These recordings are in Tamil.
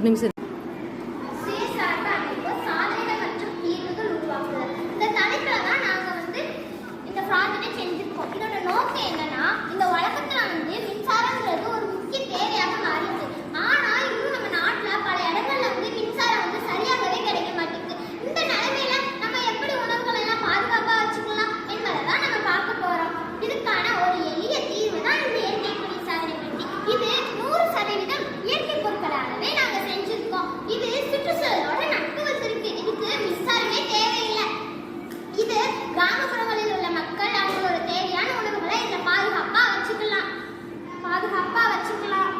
ஒரு நிமிஷம். இதோட நோக்கம் என்னன்னா, இந்த உலகத்துல மின்சாரங்கிறது ஒரு முக்கிய தேவையாக மாறிடுச்சு. ஆனா இன்னும் நம்ம நாட்டுல பல இடங்கள்ல மின்சாரம் சரியாகவே கிடைக்க மாட்டேங்குது. இந்த நிலைமையில நம்ம எப்படி உணவுகளை எல்லாம் பாதுகாப்பா வச்சுக்கலாம் என்பதை தான் நம்ம பார்க்க போறோம். இதுக்கான ஒரு எளிய தீர்வு தான் இந்த இயற்கை குளிர்சாதன பெட்டி. இது 100% இயற்கை பொருட்களாகவே நாங்க செஞ்சிருக்கோம். இது சுற்றுச்சூழலோட நட்பு வச்சிருக்கு. இதுக்கு மின்சாரமே தேவையில்லை. இது கிராமப்புறங்களில் உள்ள மக்கள் அவங்களோட தேவையான உணவுகளை இதில் பாதுகாப்பா வச்சுக்கலாம்.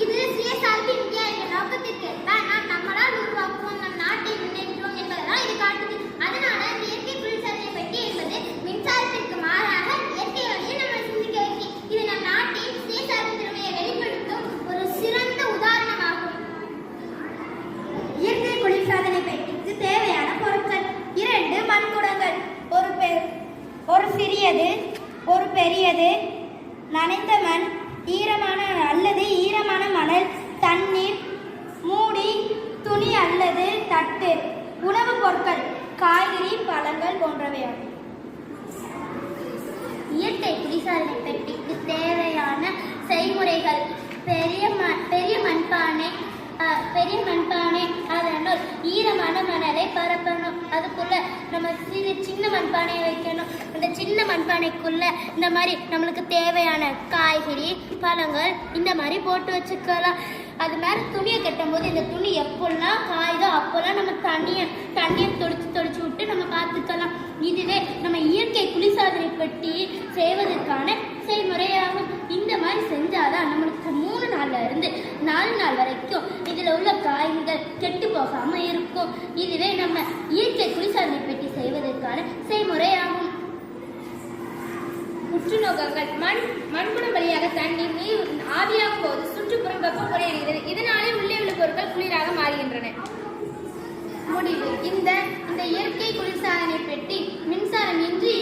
இது சுயசார்பு இந்தியா என்ற நோக்கத்திற்கு நாம் நம்மளால் உருவாக்குவோம், நம் நாட்டை முன்னேற்றுவோம் என்பதெல்லாம் இது காட்டுது. அதனால இந்த இயற்கை குளிர்சாதன பெட்டி என்பது மின்சாரத்திற்கு மாறாக இயற்கை வழியை நம்ம சிந்திக்க வைக்கும். இது நம் நாட்டின் சுயசார்பு திறமையை வெளிப்படுத்தும் ஒரு சிறந்த உதாரணமாகும். இயற்கை குளிர்சாதன பெட்டிக்கு தேவையான பொருட்கள்: 2 மண்குடங்கள், ஒரு சிறியது, ஒரு பெரியது, நனைந்த மண், ஈரமான அல்லது ஈரமான மணல், தண்ணீர், மூடி, துணி அல்லது தட்டு. உணவுப் பொருட்கள்: காய்கறி, பழங்கள் போன்றவையாகும். இயற்கை குளிர்சாதன பெட்டிக்கு தேவையான செய்முறைகள்: பெரிய மண்பானை, அதனுள் ஈரமான மணலை பரப்பணும். அதுக்குள்ள நம்ம சின்ன மண்பானையை வைக்கணும். அந்த சின்ன மண்பானைக்குள்ள இந்த மாதிரி நம்மளுக்கு தேவையான காய்கறி, பழங்கள் இந்த மாதிரி போட்டு வச்சுக்கலாம். அது மேலே துணியை கட்டும் போது இந்த துணி எப்போல்லாம் காயுதோ அப்போல்லாம் நம்ம தண்ணியை தொடிச்சு விட்டு நம்ம பார்த்துக்கலாம். இதுவே நம்ம இயற்கை குளிர்சாதனை பெட்டி செய்வதற்கான செய்முறையாகும். இந்த மாதிரி செஞ்சாதான் நம்மளுக்கு 3 நாள்ல இருந்து 4 நாள் வரைக்கும் இதில் உள்ள காய்கள் கெட்டு போகாம இருக்கும். இதுவே நம்ம இயற்கை குளிர்சாதனை பெட்டி செய்வதற்கான செய்முறையாகும். உற்றுநோக்கங்கள்: மண்குடம் வழியாக தண்ணீர் நீர் ஆவியாகும் போது சுற்றுப்புறம் வெப்பம் குறைகிறது. இதனாலே உள்ளே உள்ள பொருட்கள் குளிராக மாறுகின்றன. முடிவு: இந்த இயற்கை குளிர்சாதனை பெட்டி மின்சாரம் இன்றி